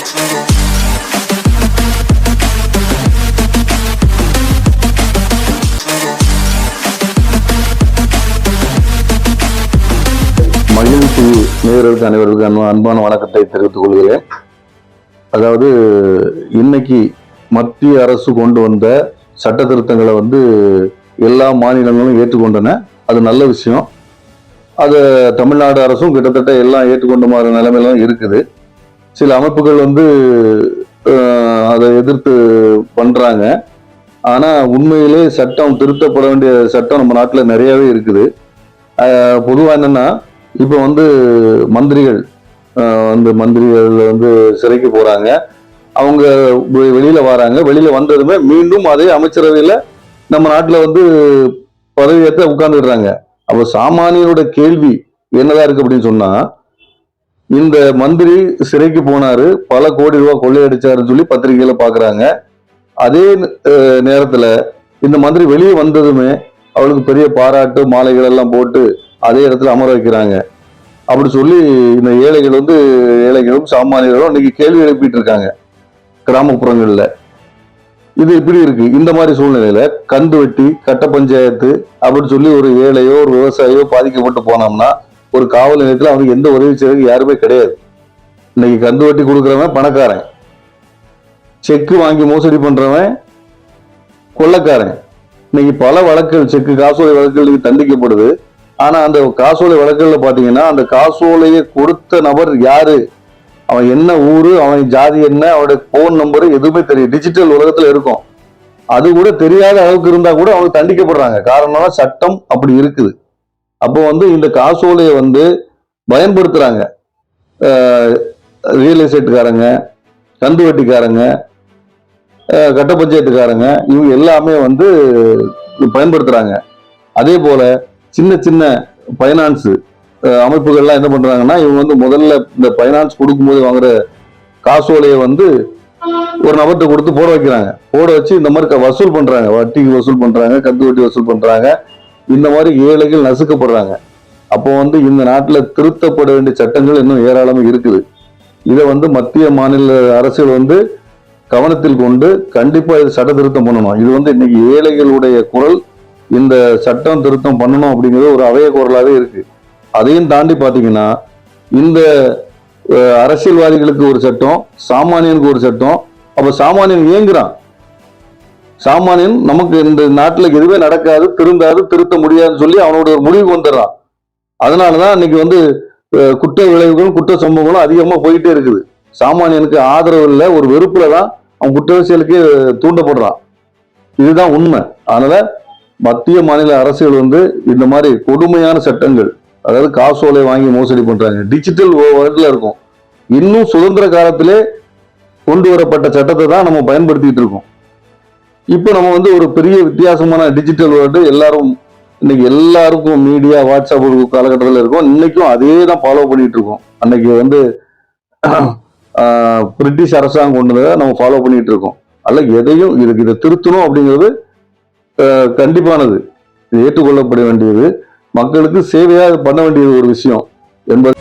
மகிழ்ச்சி நேயர்களுக்கு அனைவருக்கும் அன்பான வணக்கத்தை தெரிவித்துக் கொள்கிறேன். அதாவது இன்னைக்கு மத்திய அரசு கொண்டு வந்த சட்ட திருத்தங்களை எல்லா மாநிலங்களும் ஏற்றுக்கொண்டன. அது நல்ல விஷயம். அது தமிழ்நாடு அரசும் கிட்டத்தட்ட எல்லாம் ஏற்றுக்கொண்ட மாதிரி நிலைமையில இருக்குது. சில அமைப்புகள் அதை எதிர்த்து பண்றாங்க. ஆனா உண்மையிலே சட்டம் திருத்தப்பட வேண்டிய சட்டம் நம்ம நாட்டுல நிறையவே இருக்குது. பொதுவா என்னன்னா, இப்ப மந்திரிகள் சிறைக்கு போறாங்க. அவங்க வெளியில வராங்க. வெளியில வந்ததுமே மீண்டும் அதே அமைச்சரவையில நம்ம நாட்டுல பதவியேற்ற உட்கார்ந்துடுறாங்க. அப்ப சாமானியனோட கேள்வி என்னதான் இருக்கு அப்படின்னு சொன்னா, இந்த மந்திரி சிறைக்கு போனாரு, பல கோடி ரூபாய் கொள்ளையடிச்சாருன்னு சொல்லி பத்திரிகையில பாக்குறாங்க. அதே நேரத்துல இந்த மந்திரி வெளியே வந்ததுமே அவளுக்கு பெரிய பாராட்டு மாலைகள் எல்லாம் போட்டு அதே இடத்துல அமர வைக்கிறாங்க. அப்படி சொல்லி இந்த ஏழைகளும் சாமானியர்களும் இன்னைக்கு கேள்வி எழுப்பிட்டு இருக்காங்க கிராமப்புறங்கள்ல. இது இப்படி இருக்கு. இந்த மாதிரி சூழ்நிலையில கந்து வெட்டி, கட்ட பஞ்சாயத்து அப்படின்னு சொல்லி ஒரு ஏழையோ ஒரு விவசாயியோ பாதிக்கப்பட்டு போனோம்னா ஒரு காவல் நிலையத்துல அவனுக்கு எந்த உதவி செய்யறதுக்கு யாருமே கிடையாது. இன்னைக்கு கந்து வெட்டி கொடுக்குறவன் பணக்காரன், செக்கு வாங்கி மோசடி பண்றவன் கொள்ளக்காரன். இன்னைக்கு பல வழக்குகள், செக்கு காசோலை வழக்குகள் தண்டிக்கப்படுது. ஆனா அந்த காசோலை வழக்குகள்ல பாத்தீங்கன்னா, அந்த காசோலையை கொடுத்த நபர் யாரு, அவன் என்ன ஊரு, அவன் ஜாதி என்ன, அவனுடைய போன் நம்பரு எதுவுமே தெரியும். டிஜிட்டல் உலகத்துல இருக்கும். அது கூட தெரியாத அளவுக்கு இருந்தா கூட அவங்க தண்டிக்கப்படுறாங்க. காரணம் சட்டம் அப்படி இருக்குது. அப்போ இந்த காசோலையை பயன்படுத்துறாங்க ரியல் எஸ்டேட்டுக்காரங்க, கந்து வெட்டிக்காரங்க, கட்ட பஞ்சாயத்துக்காரங்க, இவங்க எல்லாமே பயன்படுத்துறாங்க. அதே போல சின்ன சின்ன பைனான்ஸ் அமைப்புகள்லாம் என்ன பண்றாங்கன்னா, இவங்க முதல்ல இந்த பைனான்ஸ் கொடுக்கும்போது வாங்குற காசோலையை ஒரு நபர்கிட்ட கொடுத்து போட வைக்கிறாங்க. போட வச்சு இந்த மாதிரி வசூல் பண்றாங்க. வட்டிக்கு வசூல் பண்றாங்க, கந்து வட்டி வசூல் பண்றாங்க. இந்த மாதிரி ஏழைகள் நசுக்கப்படுறாங்க. அப்போ இந்த நாட்டுல திருத்தப்பட வேண்டிய சட்டங்கள் இன்னும் ஏராளமா இருக்குது. இதை மத்திய மாநில அரசுகள் கவனத்தில் கொண்டு கண்டிப்பா இது சட்ட திருத்தம் பண்ணணும். இது இன்னைக்கு ஏழைகளுடைய குரல். இந்த சட்டம் திருத்தம் பண்ணணும் அப்படிங்கிறது ஒரு அவைய குரலாவே இருக்கு. அதையும் தாண்டி பாத்தீங்கன்னா, இந்த அரசியல்வாதிகளுக்கு ஒரு சட்டம், சாமானியனுக்கு ஒரு சட்டம். அப்ப சாமானியன் ஏங்குறான். சாமானியன் நமக்கு இந்த நாட்டுல எதுவுமே நடக்காது, திருத்த முடியாதுன்னு சொல்லி அவனோட ஒரு முடிவுக்கு வந்துடுறான். அதனாலதான் இன்னைக்கு குற்ற விளைவுகளும் குற்ற சம்பவங்களும் அதிகமா போயிட்டே இருக்குது. சாமானியனுக்கு ஆதரவு இல்லை, ஒரு வெறுப்புலதான் அவன் குற்ற செயலுக்கு தூண்டப்படுறான். இதுதான் உண்மை. அதனால மத்திய மாநில அரசுகள் இந்த மாதிரி கொடுமையான சட்டங்கள், அதாவது காசோலை வாங்கி மோசடி பண்றாங்க, டிஜிட்டல் வேர்ல்ட்ல இருக்கும். இன்னும் சுதந்திர காலத்திலே கொண்டு வரப்பட்ட சட்டத்தை தான் நம்ம பயன்படுத்திட்டு இருக்கோம். இப்போ நம்ம ஒரு பெரிய வித்தியாசமான டிஜிட்டல் வேர்ல்டு இன்னைக்கு எல்லாருக்கும் மீடியா, வாட்ஸ்அப் காலகட்டத்தில் இருக்கும். இன்னைக்கும் அதே தான் ஃபாலோ பண்ணிட்டு இருக்கோம். அன்னைக்கு பிரிட்டிஷ் அரசாங்கம் கொண்டு நம்ம ஃபாலோ பண்ணிட்டு இருக்கோம். அல்ல எதையும் இதை திருத்தணும் அப்படிங்கிறது கண்டிப்பானது, ஏற்றுக்கொள்ளப்பட வேண்டியது, மக்களுக்கு சேவையாக பண்ண வேண்டியது ஒரு விஷயம் என்பது